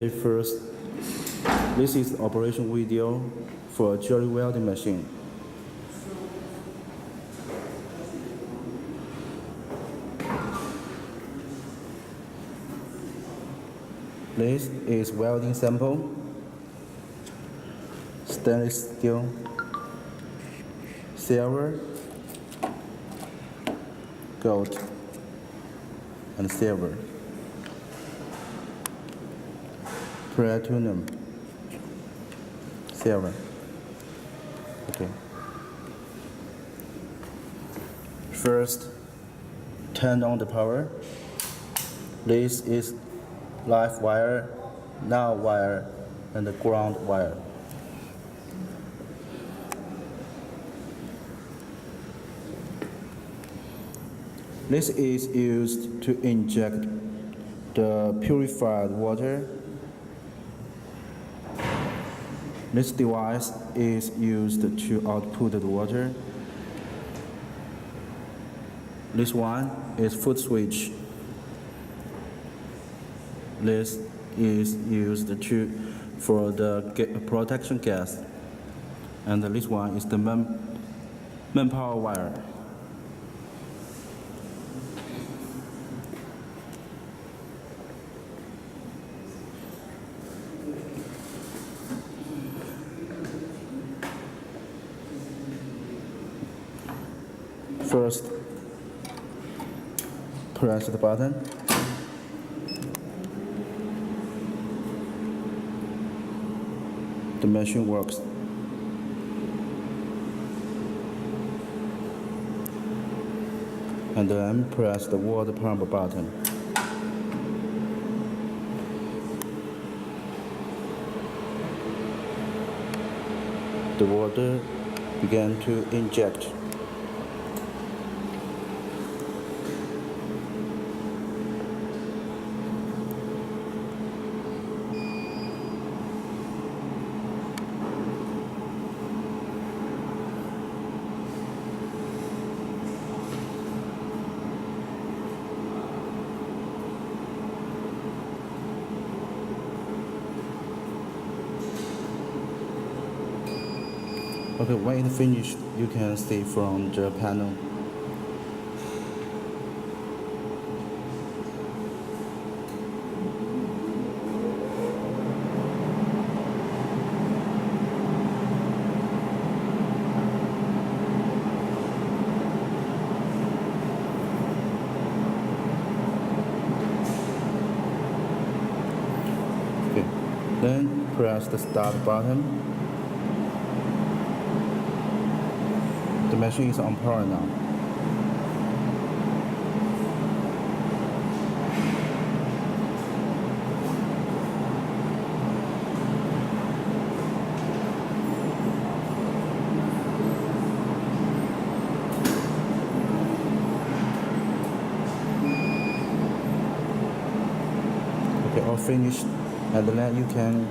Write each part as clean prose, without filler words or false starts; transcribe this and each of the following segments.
First, this is the operation video for a jelly welding machine. This is welding sample, stainless steel, silver, gold, and silver. Platinum, silver. Okay. First, turn on the power. This is live wire, null wire, and the ground wire. This is used to inject the purified water. This device is used to output the water. This one is foot switch. This is used for the protection gas. And this one is the manpower wire. First, press the button. The machine works. And then press the water pump button. The water began to inject. Okay, when it's finished, you can see from the panel. Okay, then press the start button. The machine is on power now. Okay, all finished, and then you can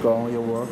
go on your work.